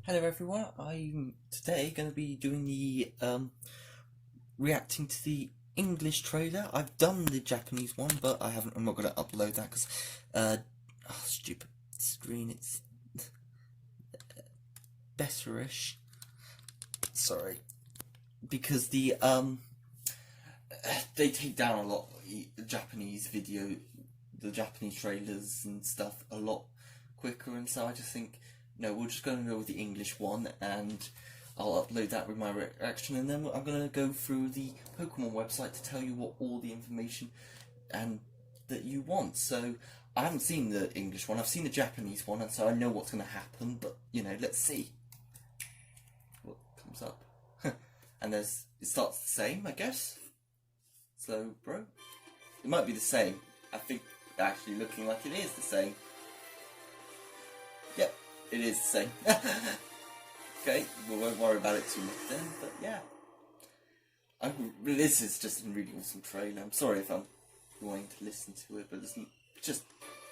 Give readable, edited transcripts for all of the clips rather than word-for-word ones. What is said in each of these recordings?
Hello everyone, I'm today going to be doing the reacting to the English trailer. I've done the Japanese one, but I'm not going to upload that because stupid screen, it's betterish. Sorry, because the they take down a lot of Japanese video, the Japanese trailers and stuff a lot quicker, and so I just think, no, we're just going to go with the English one, and I'll upload that with my reaction, and then I'm going to go through the Pokemon website to tell you what all the information and that you want. So I haven't seen the English one, I've seen the Japanese one, and so I know what's going to happen, but you know, let's see what comes up. And it starts the same, I guess. So, bro, it might be the same. I think actually looking like it is the same. Yep, it is the same. Okay, we won't worry about it too much then, but yeah. This is just a really awesome trailer. I'm sorry if I'm wanting to listen to it, but it doesn't just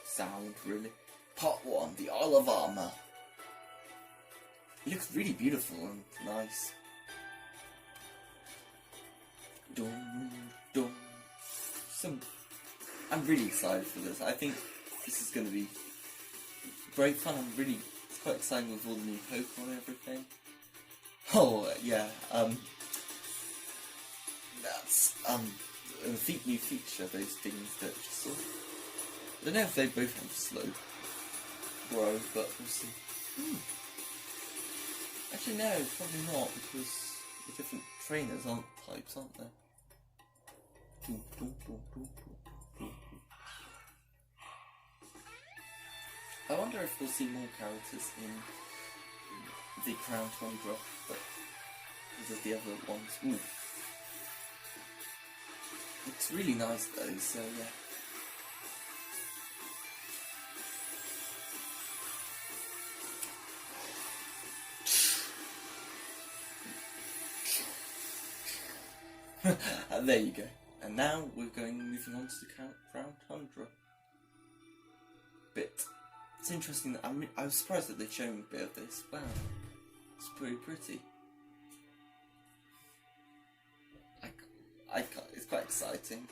sound really. Part 1, the Isle of Armor. It looks really beautiful and nice. Dun, dun. I'm really excited for this. I think this is going to be great fun. It's quite exciting with all the new Pokemon and everything. Oh, yeah, that's, a new feature, those things that just sort of, I don't know if they both have slow grow, but we'll see. Actually, no, probably not, because the different trainers aren't types, aren't they? I wonder if we'll see more characters in the Crown Tundra, but because of the other ones. Ooh. It's really nice though, so yeah. There you go. And now we're moving on to the Crown Tundra bit. It's interesting that I was surprised that they'd shown a bit of this. Wow, it's pretty pretty. It's quite exciting.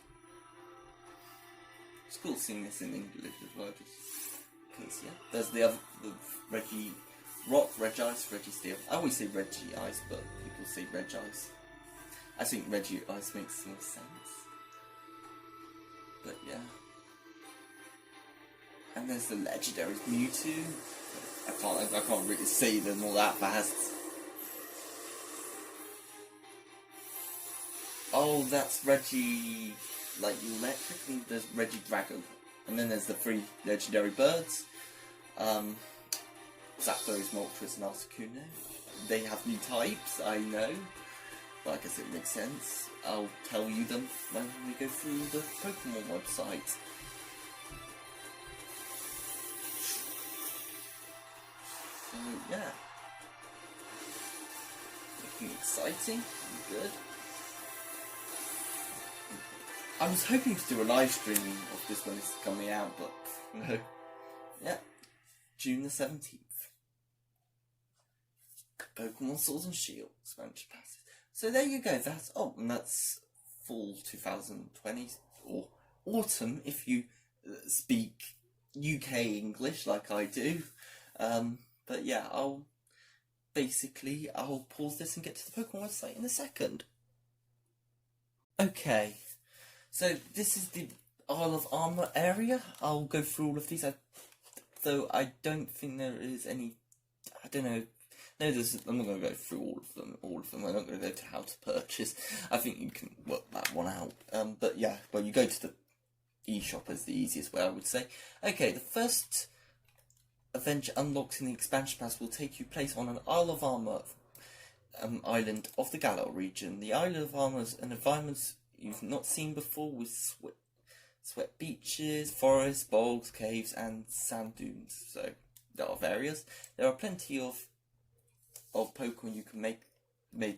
It's cool seeing this in English as well, just because, yeah. There's the Reggie Rock, Regice, Registeel. I always say Regice, but people say Regice. I think Regice makes more sense. But yeah. And there's the legendary Mewtwo. I can't really say them all that fast. Oh, that's Reggie, like electric, and there's Regidrago. And then there's the 3 legendary birds. Zapdos, Moltres, and Articuno. They have new types, I know. But I guess it makes sense. I'll tell you them when we go through the Pokemon website. So, yeah. Looking exciting. Good. I was hoping to do a live stream of this when it's coming out, but no. Yeah. June the 17th. Pokemon Sword and Shield expansion passes. So there you go. That's fall 2020 or autumn if you speak UK English like I do. But yeah, I'll pause this and get to the Pokemon website in a second. Okay, so this is the Isle of Armor area. I'll go through all of these, though I don't think there is any, I don't know. No, I'm not going to go through all of them. I'm not going to go to how to purchase. I think you can work that one out. But yeah, well, you go to the eShop is the easiest way, I would say. Okay, the first adventure unlocked in the expansion pass will take you place on an Isle of Armor island of the Galar region. The Isle of Armor is an environment you've not seen before, with sweat beaches, forests, bogs, caves, and sand dunes. So, a lot of areas. There are plenty of Pokemon you can make them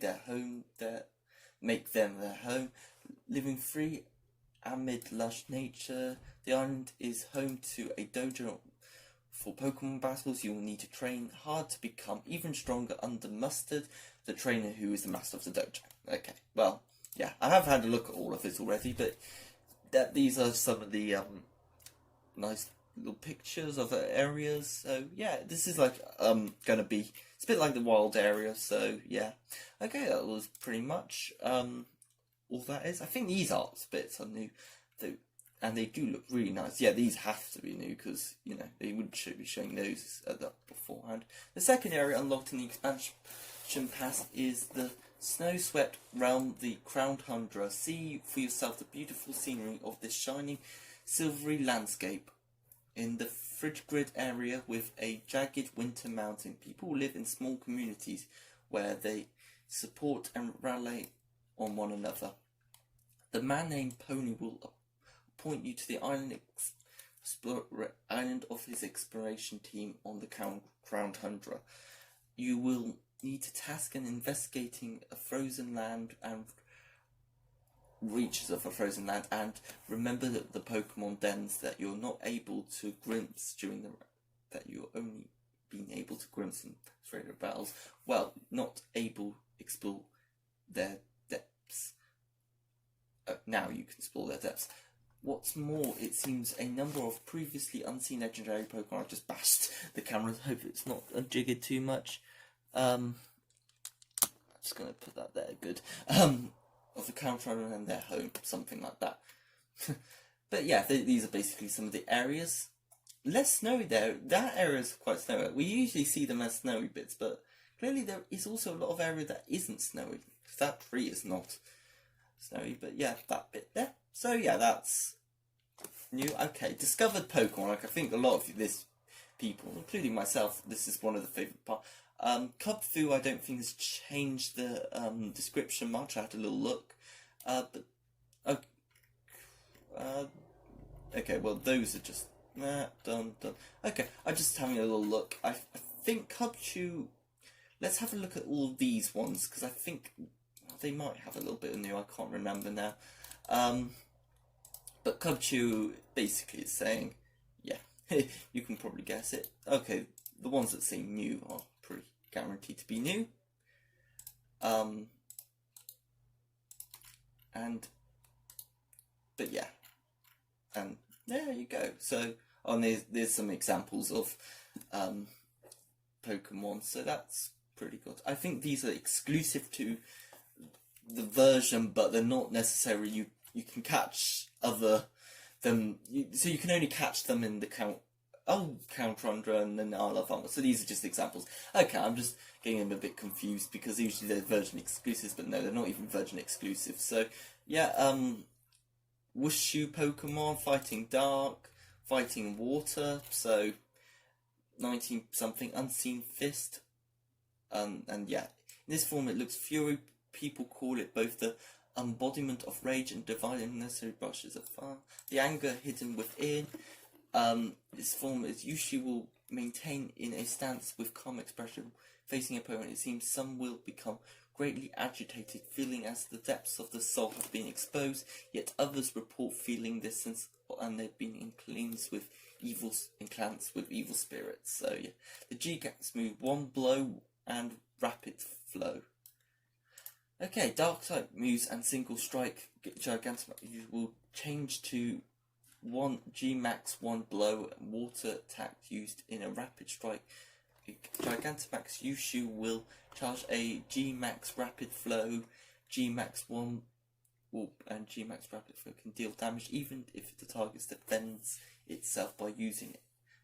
their home, living free amid lush nature. The island is home to a dojo for Pokemon battles, you will need to train hard to become even stronger under Mustard, the trainer who is the master of the dojo. Okay, well, yeah, I have had a look at all of this already, but these are some of the nice little pictures of areas. So yeah, this is like gonna be, it's a bit like the wild area. So yeah, okay, that was pretty much all that is. I think these art bits are new, though, and they do look really nice. Yeah, these have to be new because, you know, they wouldn't be showing those beforehand. The second area unlocked in the expansion pass is the snow-swept realm, the Crown Tundra. See for yourself the beautiful scenery of this shining, silvery landscape in the Frigid area with a jagged winter mountain. People live in small communities where they support and rally on one another. The man named Pony will point you to the island of his exploration team on the Crown Tundra. You will need to task in investigating a frozen land and reaches of a frozen land, and remember that the Pokemon dens that you're not able to glimpse during that you're only being able to glimpse in trainer battles. Well, not able to explore their depths. Now you can explore their depths. What's more, it seems a number of previously unseen legendary Pokemon. I just bashed the camera. Hope it's not unjiggered too much. I'm just gonna put that there. Good. Of the counter and their home, something like that. But yeah, these are basically some of the areas. Less snowy there. That area is quite snowy. We usually see them as snowy bits, but clearly there is also a lot of area that isn't snowy. That tree is not snowy, but yeah, that bit there. So yeah, that's new. Okay, discovered Pokemon. Like, I think a lot of this people, including myself, this is one of the favourite parts. Cubfu, I don't think has changed the description much. I had a little look, but okay, well those are just done. Okay, I'm just having a little look. I think Cubchu. Let's have a look at all these ones because I think they might have a little bit of new. I can't remember now. But Cubchu basically is saying, yeah, you can probably guess it. Okay, the ones that say new are pretty guaranteed to be new. But yeah, and there you go. So, there's some examples of Pokemon, so that's pretty good. I think these are exclusive to the version, but they're not necessarily, you can catch so you can only catch them in the Count Tundra and then Isle of Armor. So these are just examples. Okay, I'm just getting them a bit confused because usually they're version exclusives, but no, they're not even version exclusive. So yeah, Wushu Pokemon, fighting dark, fighting water, so 19 something, Unseen Fist, and yeah, in this form it looks fury. People call it both the embodiment of rage and divine unnecessary brushes of fire. The anger hidden within. This form is usually will maintain in a stance with calm expression facing opponent. It seems some will become greatly agitated, feeling as the depths of the soul have been exposed, yet others report feeling this sense and they've been inclines with evil spirits. So yeah, the G-Gats move one blow and rapid flow. Okay, dark type moves and single strike Gigantamax will change to one G-Max, one blow, water attack used in a rapid strike. Gigantamax Yushu will charge a G-Max rapid flow, G-Max 1 whoop, and G-Max rapid flow can deal damage even if the target defends itself by using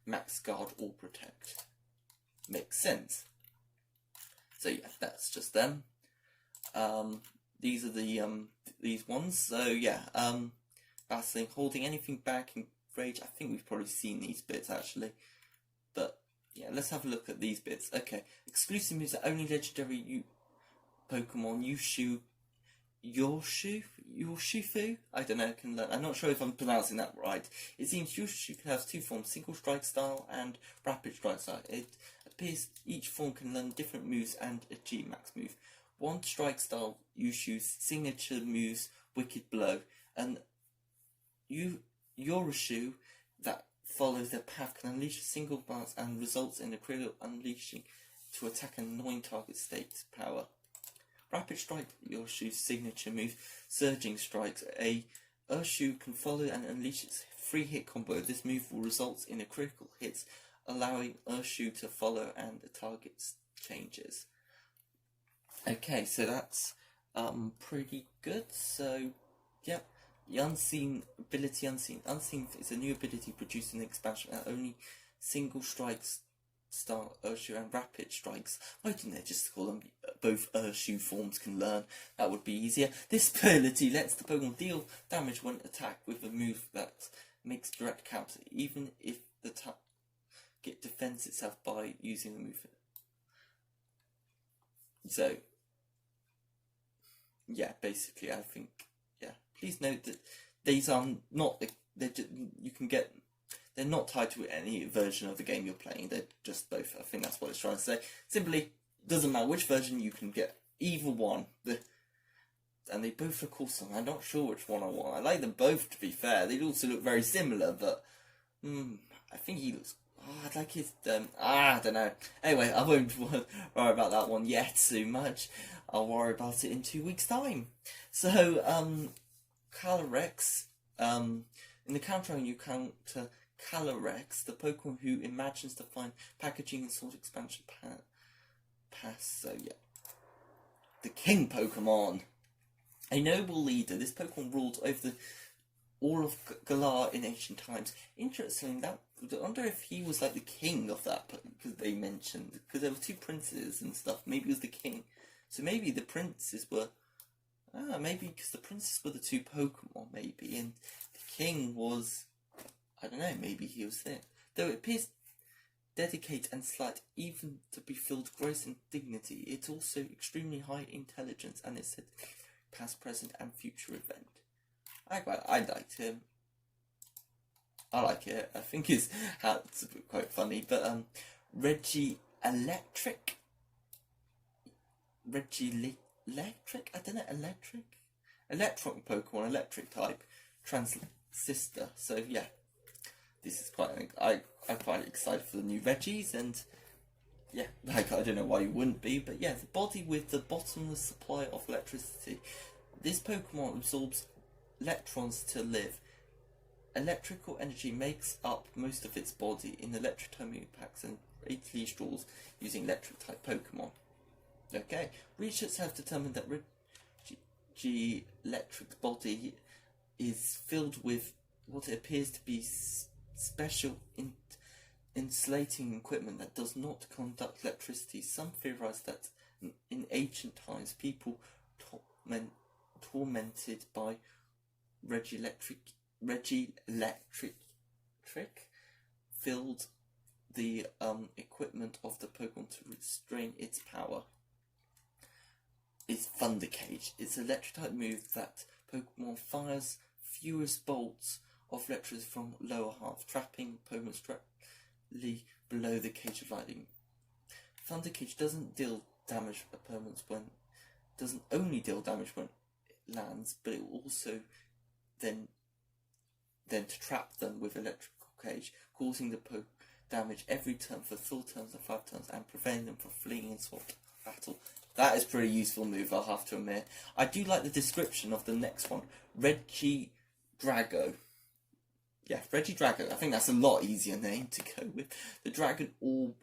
Max Guard or Protect. Makes sense. So yeah, that's just them. These are the these ones. So yeah, battling, holding anything back in rage. I think we've probably seen these bits actually, but yeah, let's have a look at these bits. Okay, exclusive moves are only legendary Pokemon Yorshifu. I don't know. I'm not sure if I'm pronouncing that right. It seems Yorshifu has two forms: single strike style and rapid strike style. It appears each form can learn different moves and a G-Max move. One strike style Yushu's signature moves Wicked Blow, and Yorishu that follows their path can unleash a single blast and results in the critical unleashing to attack an annoying target state power. Rapid Strike, Urshiu's signature move. Surging Strikes. A Urshiu can follow and unleash its 3-hit combo. This move will result in a critical hit, allowing Urshiu to follow and the target changes. Okay, so that's pretty good. So, yep. The Unseen ability, Unseen. Unseen is a new ability produced in the expansion that only single strikes start Urshiu and Rapid Strikes. Why didn't they just call them both Urshiu forms can learn? That would be easier. This ability lets the Pokemon deal damage when attacked with a move that makes direct counter, even if the target defends itself by using the move. So, yeah, basically, I think, yeah. Please note that these are not, they're not tied to any version of the game you're playing. They're just both. I think that's what it's trying to say. Simply, doesn't matter which version, you can get either one. And they both look awesome. I'm not sure which one I want. I like them both, to be fair. They also look very similar, but I think he looks. I'd like his. I don't know. Anyway, I won't worry about that one yet too much. I'll worry about it in 2 weeks' time. So, Calyrex. In the counter, you counter Calyrex, the Pokemon who imagines to find packaging and Sword Expansion Pass. So, yeah. The King Pokemon. A noble leader, this Pokemon ruled over all of Galar in ancient times. Interestingly, I wonder if he was like the king of that, because they mentioned, because there were 2 princes and stuff. Maybe he was the king. So maybe the princes were, maybe because the princes were the 2 Pokemon, maybe, and the king was, I don't know, maybe he was there. Though it appears delicate and slight, even to be filled with grace and dignity, it's also extremely high intelligence, and it's said past, present, and future event. I liked him. I like it. I think his hat's quite funny. But Reggie Electric. I don't know. Electron Pokemon, electric type, transistor. So yeah, this is quite. I'm quite excited for the new Reggies, and yeah, like I don't know why you wouldn't be, but yeah, the body with the bottomless supply of electricity. This Pokemon absorbs electrons to live. Electrical energy makes up most of its body in electric type packs and greatly straws using electric type Pokemon. Okay, researchers have determined that Reggie Electric's body is filled with what appears to be special insulating equipment that does not conduct electricity. Some theorize that in ancient times, people tormented by Reggie Electric filled the equipment of the Pokemon to restrain its power. Is Thunder Cage. It's an electric type move that Pokemon fires fewest bolts of electricity from lower half, trapping Pokemon directly below the cage of lightning. Thunder Cage doesn't deal damage to opponents doesn't only deal damage when it lands, but it will also then to trap them with electrical cage, causing the damage every turn for 4 turns and 5 turns, and preventing them from fleeing in swap battle. That is a pretty useful move, I'll have to admit. I do like the description of the next one, Reggie Drago. Yeah, Reggie Drago. I think that's a lot easier name to go with. The Dragon Orb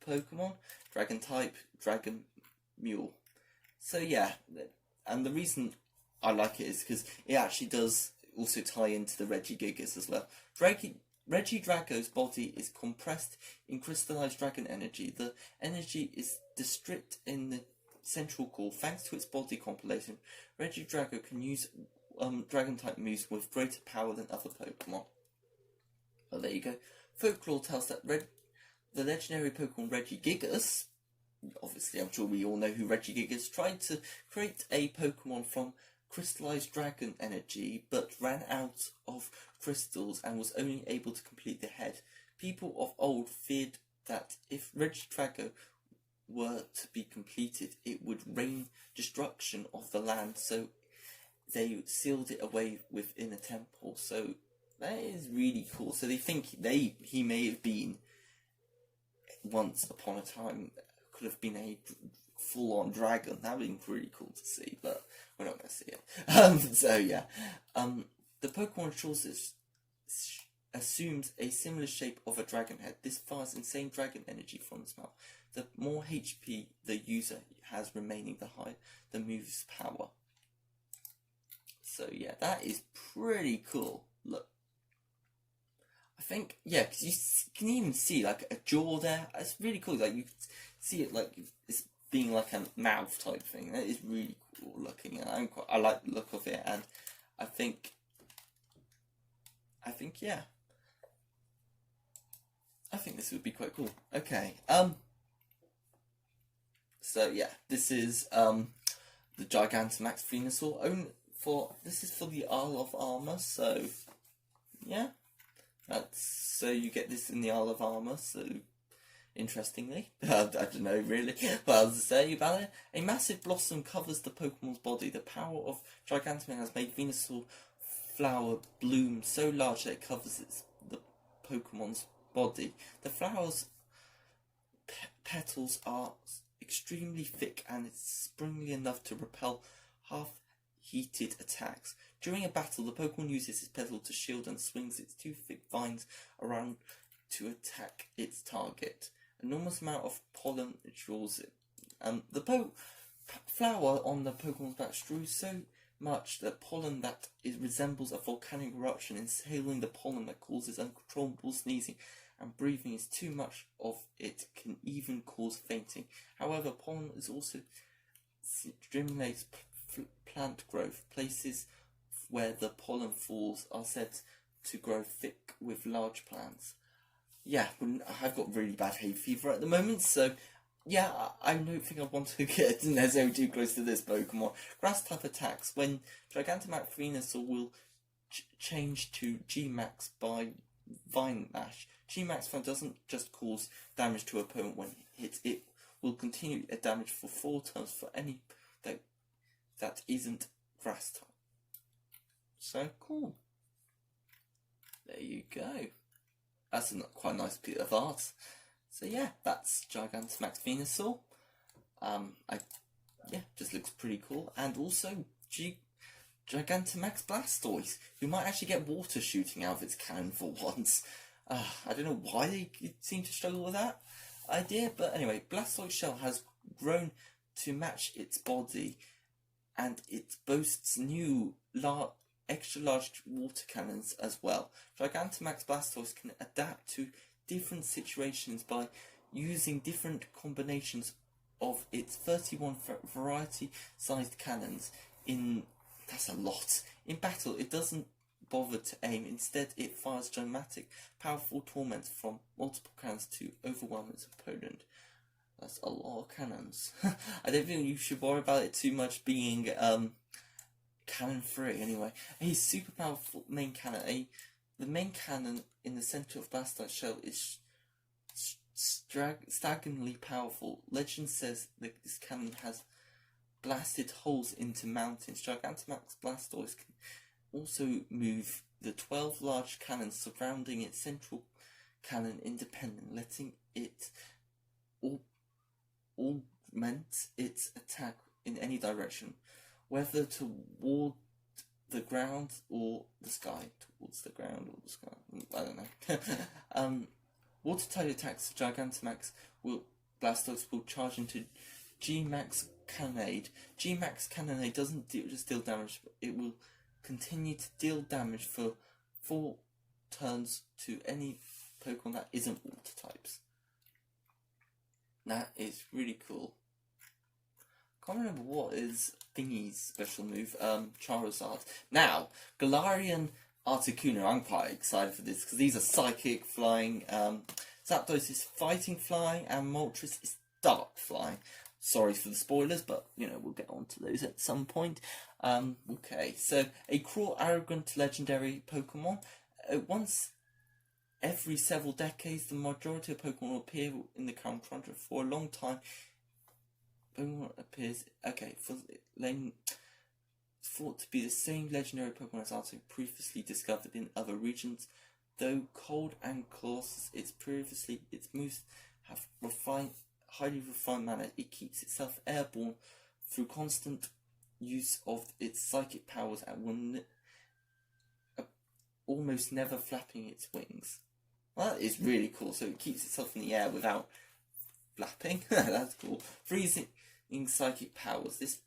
Pokemon, Dragon type, Dragon Mule. So yeah, and the reason I like it is because it actually does also tie into the Regigigas as well. Reggie Drago's body is compressed in crystallized dragon energy. The energy is district in the central core. Thanks to its body compilation, Reggie Drago can use dragon-type moves with greater power than other Pokemon. Well, there you go. Folklore tells that the legendary Pokemon Regigigas, obviously I'm sure we all know who Regigigas, tried to create a Pokemon from crystallized dragon energy, but ran out of crystals and was only able to complete the head. People of old feared that if Regidrago were to be completed, it would rain destruction of the land, so they sealed it away within a temple. So That is really cool. So they think he may have been once upon a time, could have been a full-on dragon. That would be really cool to see, but we're not going to see it. So yeah, the Pokemon sources assumes a similar shape of a dragon head. This fires insane dragon energy from its mouth. The more HP the user has remaining, the higher the move's power. So yeah, that is pretty cool. Look, I think, yeah, because you can even see like a jaw there. It's really cool. Like you can see it like it's being like a mouth type thing. That is really cool looking, and I like the look of it. And I think yeah, I think this would be quite cool. Okay, so yeah, this is the Gigantamax Venusaur. This is for the Isle of Armor. So yeah. So you get this in the Isle of Armor, so interestingly. I don't know really what else to say about it. A massive blossom covers the Pokemon's body. The power of Gigantamax has made Venusaur flower bloom so large that it covers the Pokemon's body. The flower's petals are extremely thick and it's springy enough to repel half-heated attacks. During a battle, the Pokemon uses its petal to shield and swings its two thick vines around to attack its target. An enormous amount of pollen draws it. The flower on the Pokemon's back strews so much that pollen that it resembles a volcanic eruption. Inhaling the pollen that causes uncontrollable sneezing and breathing is too much of it can even cause fainting. However, pollen is also stimulates plant growth. Places where the pollen falls are said to grow thick with large plants. Yeah, I've got really bad hay fever at the moment, so yeah, I don't think I want to get necessarily too close to this Pokemon. Grass type attacks. When Gigantamax Venusaur will change to G-Max by Vine Lash. G-Max doesn't just cause damage to an opponent when hit, it will continue damage for 4 turns for any that isn't grass type. So cool. There you go. That's quite a nice piece of art. So yeah, that's Gigantamax Venusaur. Just looks pretty cool. And also Gigantamax Blastoise, who might actually get water shooting out of its cannon for once. I don't know why they seem to struggle with that idea, but anyway, Blastoise shell has grown to match its body, and it boasts new extra large water cannons as well. Gigantamax Blastoise can adapt to different situations by using different combinations of its 31 variety sized cannons. That's a lot. In battle, it doesn't bother to aim. Instead, it fires dramatic, powerful torments from multiple cannons to overwhelm its opponent. That's a lot of cannons. I don't think you should worry about it too much being cannon free anyway. A super powerful main cannon. The main cannon in the center of Blastoise shell is staggeringly powerful. Legend says that this cannon has blasted holes into mountains. Gigantamax Blastoise can also move the 12 large cannons surrounding its central cannon independent, letting it augment its attack in any direction, whether toward the ground or the sky. Towards the ground or the sky. I don't know. Water type attacks Gigantamax Blastoise will charge into G-Max Cannonade. G-Max Cannonade doesn't just deal damage, but it will continue to deal damage for 4 turns to any Pokemon that isn't water types. That is really cool. Can't remember what is Thingy's special move. Charizard. Now, Galarian Articuno. I'm quite excited for this because these are psychic flying. Zapdos is fighting flying, and Moltres is dark flying. Sorry for the spoilers, but we'll get on to those at some point. Okay, so a cruel, arrogant, legendary Pokemon. Once every several decades, the majority of Pokemon will appear in the current frontier. For a long time, Pokemon appears. Okay, thought to be the same legendary Pokemon as also previously discovered in other regions. Though cold and close its moves have highly refined manner, it keeps itself airborne through constant use of its psychic powers and almost never flapping its wings. Well, that is really cool. So it keeps itself in the air without flapping. That's cool. Freezing psychic powers. This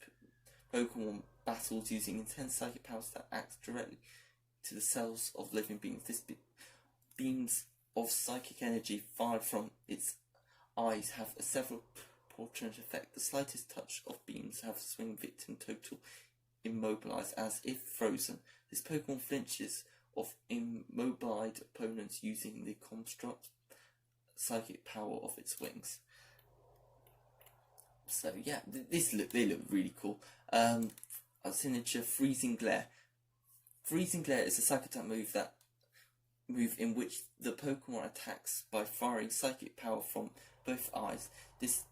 Pokemon battles using intense psychic powers that act directly to the cells of living beings. This beams of psychic energy fired from its eyes have a several portent effect. The slightest touch of beams have swing victim total immobilized as if frozen. This Pokemon flinches of immobilized opponents using the construct psychic power of its wings. So yeah, they look really cool. Our signature Freezing Glare. Freezing Glare is a psychic attack move in which the Pokemon attacks by firing psychic power from both eyes. This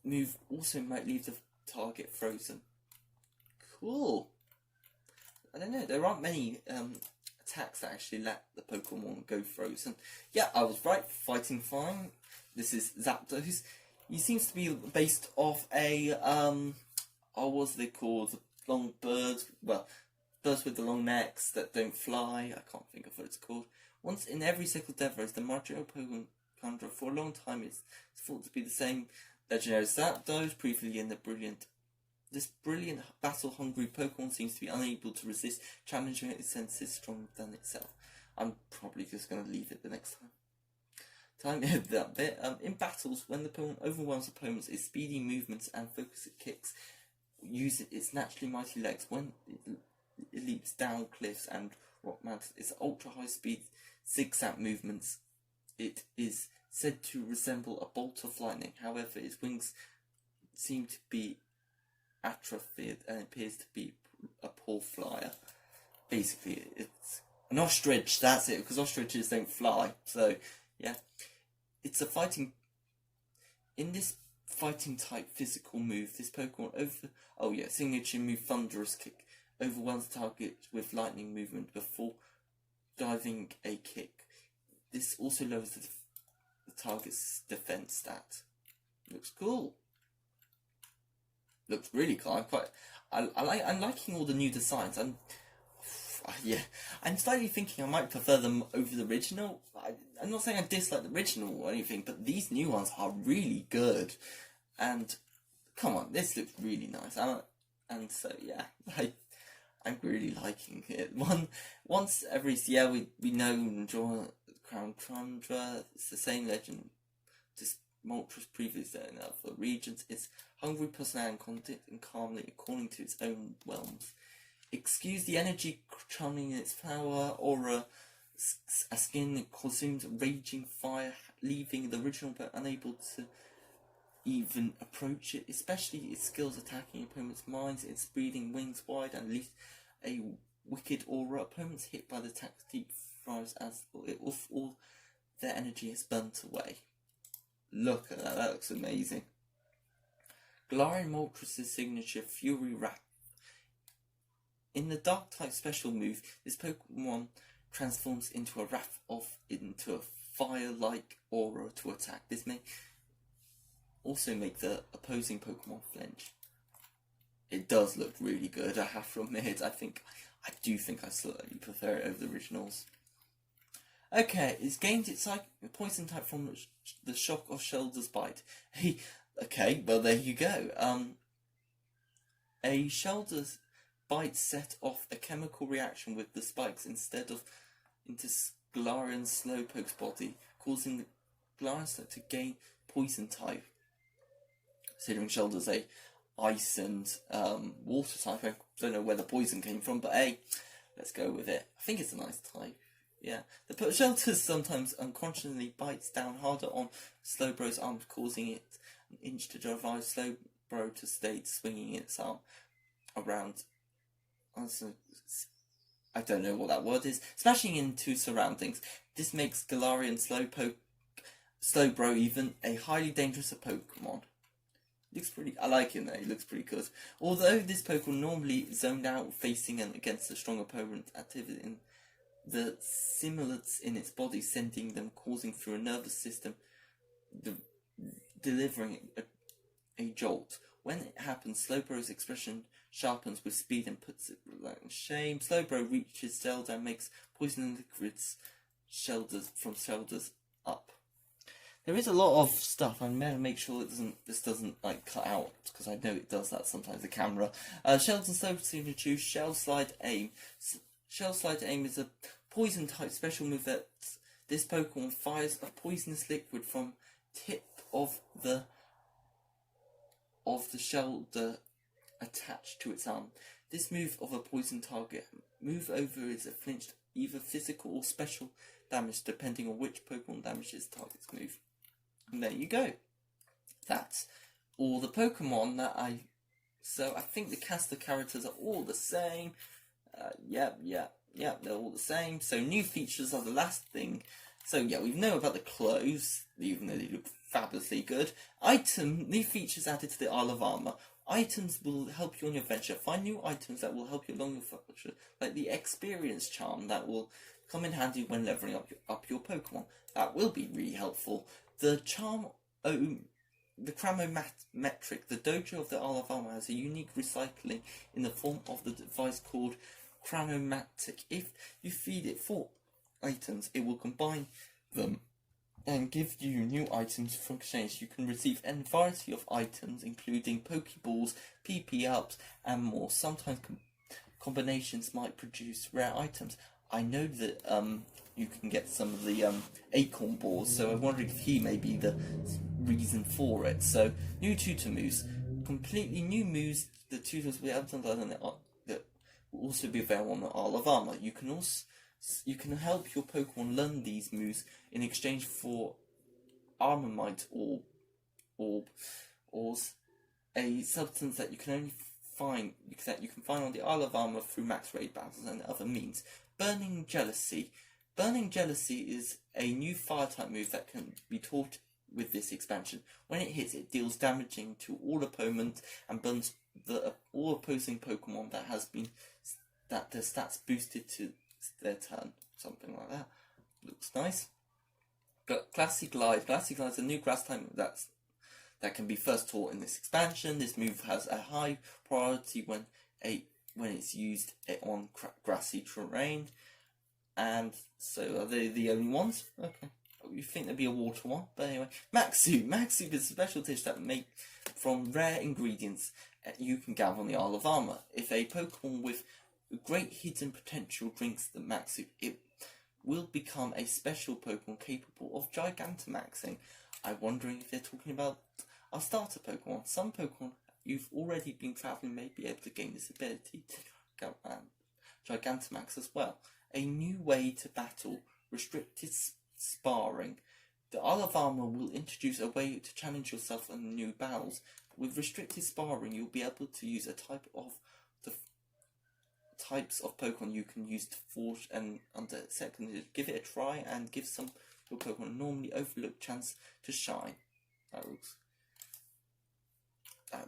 move also might leave the target frozen. Cool. I don't know, there aren't many attacks that actually let the Pokemon go frozen. Yeah, I was right, Fighting Fine. This is Zapdos. He seems to be based off a, what's they called? Long birds. Well, birds with the long necks that don't fly. I can't think of what it's called. Once in every single Devereaux, the Marginal Pokemon Conjure for a long time is thought to be the same legendary Zapdos, previously in the brilliant. This brilliant battle-hungry Pokemon seems to be unable to resist challenging its senses stronger than itself. I'm probably just going to leave it the next time. That bit. In battles, when the Pokemon overwhelms opponents, its speedy movements and focused kicks use its naturally mighty legs. When it leaps down cliffs and rock mountains, its ultra-high speed zigzag movements, it is said to resemble a bolt of lightning. However, its wings seem to be atrophied and appears to be a poor flyer. Basically, it's an ostrich, that's it, because ostriches don't fly. So, yeah. It's a fighting... In this fighting type physical move, this Pokemon signature move Thunderous Kick overwhelms the target with lightning movement before diving a kick. This also lowers the target's defense stat. Looks cool. Looks really cool. I'm liking all the new designs. I'm slightly thinking I might prefer them over the original. I'm not saying I dislike the original or anything, but these new ones are really good. And come on, this looks really nice. And so yeah, I'm really liking it. Once every year we know and draw Crown Tundra. It's the same legend, just Moltres previous in other regions. It's hungry personality and content and calmly according to its own realms. Excuse the energy channeling in its power, aura, a skin that consumes raging fire, leaving the original but unable to even approach it, especially its skills attacking opponents' minds, its breathing wings wide and leaves a wicked aura. Opponents hit by the attack deep fries as all their energy is burnt away. Look at that, that looks amazing. Galarian Moltres' signature Fury Wrath. In the Dark type special move, this Pokemon transforms into a into a fire-like aura to attack. This may also make the opposing Pokemon flinch. It does look really good, I have to admit. I do think I slightly prefer it over the originals. Okay, it's gained its poison type from the shock of Shelder's bite. Okay, well there you go. A Shelder's bite set off a chemical reaction with the spikes into Galarian Slowpoke's body, causing the Galarian Slow to gain poison type. Considering Shelder's a ice and water type, I don't know where the poison came from, but hey, let's go with it. I think it's a nice type. Yeah, the Shelter sometimes unconsciously bites down harder on Slowbro's arm, causing it an inch to drive Slowbro to stay swinging its arm around. I don't know what that word is. Smashing into surroundings. This makes Galarian Slowbro even a highly dangerous Pokemon. Looks pretty. I like him though. He looks pretty good. Although this Pokemon normally zoned out, facing and against a strong opponent, activity in the simulates in its body, sending them coursing through a nervous system, delivering a jolt. When it happens, Slowbro's expression sharpens with speed and puts it in shame. Slowbro reaches Zelda and makes poison liquids shoulders up. There is a lot of stuff. I'm going to make sure this doesn't like cut out, because I know it does that sometimes, the camera. Sheldon's Slow signature, Shell Slide Aim. Shell Slide Aim is a poison type special move that this Pokemon fires a poisonous liquid from tip of the shoulder attached to its arm. This move of a poison target move over is inflicted either physical or special damage depending on which Pokemon damages target's move. And there you go. That's all the Pokemon that So I think the cast of characters are all the same. Yep, they're all the same. So new features are the last thing. So yeah, we know about the clothes, even though they look fabulously good. New features added to the Isle of Armor. Items will help you on your adventure. Find new items that will help you along your adventure, like the Experience Charm that will come in handy when leveling up your Pokemon. That will be really helpful. The Chronometric, the dojo of the Isle of Armor, has a unique recycling in the form of the device called Chronomatic. If you feed it 4 items, it will combine them and give you new items from exchange. You can receive a variety of items, including Pokeballs, PP-ups, and more. Sometimes combinations might produce rare items. I know that you can get some of the acorn balls, so I'm wondering if he may be the reason for it. So, new tutor moves. Completely new moves. The tutors will be able to learn that will also be available on the Isle of Armor. You can help your Pokemon learn these moves in exchange for Armormite orbs, a substance that you can find on the Isle of Armor through max raid battles and other means. Burning Jealousy. Burning Jealousy is a new fire type move that can be taught with this expansion. When it hits, it deals damaging to all opponents and burns all opposing Pokemon that their stats boosted to their turn. Something like that. Looks nice. Got Classy Glide. Classy Glide is a new grass type that can be first taught in this expansion. This move has a high priority when it's used on grassy terrain. And so are they the only ones? Okay. You think there'd be a water one, but anyway. Maxu. Maxu is a special dish that made from rare ingredients you can gather on the Isle of Armor. If a Pokemon with great hidden potential drinks the Maxu, it will become a special Pokemon capable of Gigantamaxing. I'm wondering if they're talking about our starter Pokemon. Some Pokemon you've already been traveling may be able to gain this ability to Gigantamax as well. A new way to battle. Restricted sparring. The Isle of Armor will introduce a way to challenge yourself in new battles. With restricted sparring, you'll be able to use a type of the types of Pokemon you can use to forge and under second. Give it a try and give some your Pokemon normally overlooked chance to shine. That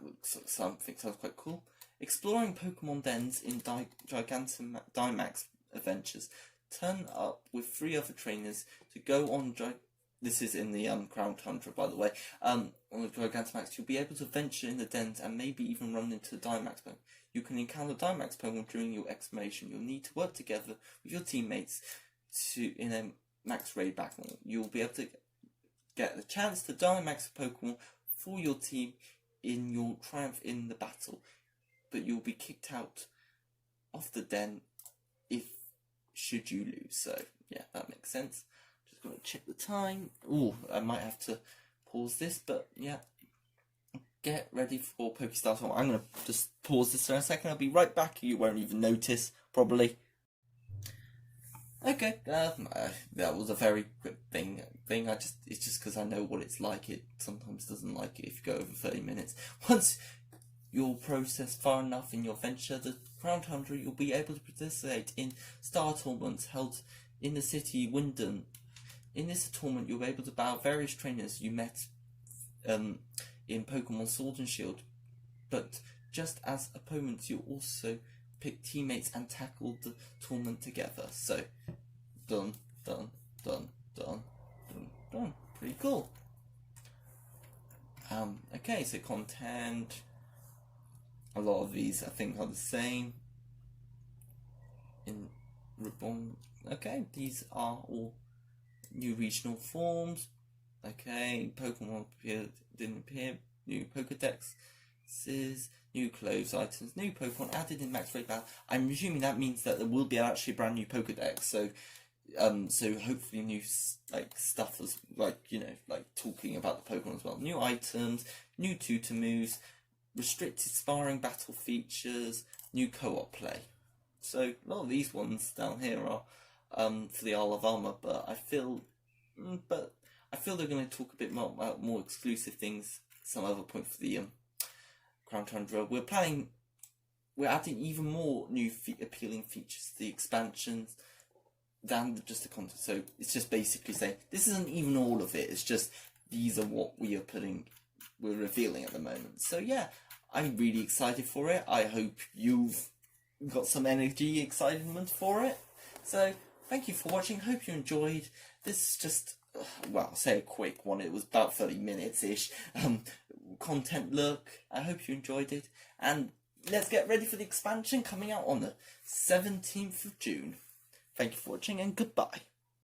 looks something sounds quite cool. Exploring Pokemon dens in Dynamax adventures. Turn up with 3 other trainers to go on. This is in the Crown Tundra, by the way. On the Gigantamax, you'll be able to venture in the dens and maybe even run into the Dynamax Pokemon. You can encounter Dynamax Pokemon during your exploration. You'll need to work together with your teammates in a max raid battle. You'll be able to get the chance to Dynamax Pokemon for your team in your triumph in the battle, but you'll be kicked out of the den should you lose. So yeah, that makes sense. Just gotta check the time. Oh, I might have to pause this, but yeah. Get ready for Pokestars. I'm gonna just pause this for a second. I'll be right back. You won't even notice, probably. Okay, that was a very quick thing. It's just because I know what it's like. It sometimes doesn't like it if you go over 30 minutes. Once you'll process far enough in your venture, the Crown Tundra, you'll be able to participate in star tournaments held in the city Winden. In this tournament, you'll be able to battle various trainers you met in Pokemon Sword and Shield. But just as opponents, you also pick teammates and tackle the tournament together. So, done, done, done, done, done, done. Pretty cool. Okay, so content. A lot of these I think are the same. In Ribbon. Okay, these are all new regional forms. Okay, Pokemon didn't appear. New Pokedexes, new clothes items, new Pokemon added in Max Raid Battle. I'm assuming that means that there will be actually a brand new Pokedex. So, so hopefully new stuff as talking about the Pokemon as well. New items, new tutor moves, restricted sparring battle features, new co-op play. So a lot of these ones down here are for the Isle of Armor, but I feel they're going to talk a bit more about more exclusive things some other point for the Crown Tundra. We're adding even more new appealing features to the expansions than just the content. So it's just basically saying this isn't even all of it. It's just these are what we're revealing at the moment. So yeah, I'm really excited for it. I hope you've got some energy, excitement for it. So thank you for watching. Hope you enjoyed. This is just, well, I'll say a quick one. It was about 30 minutes-ish. Content look. I hope you enjoyed it. And let's get ready for the expansion coming out on the 17th of June. Thank you for watching and goodbye.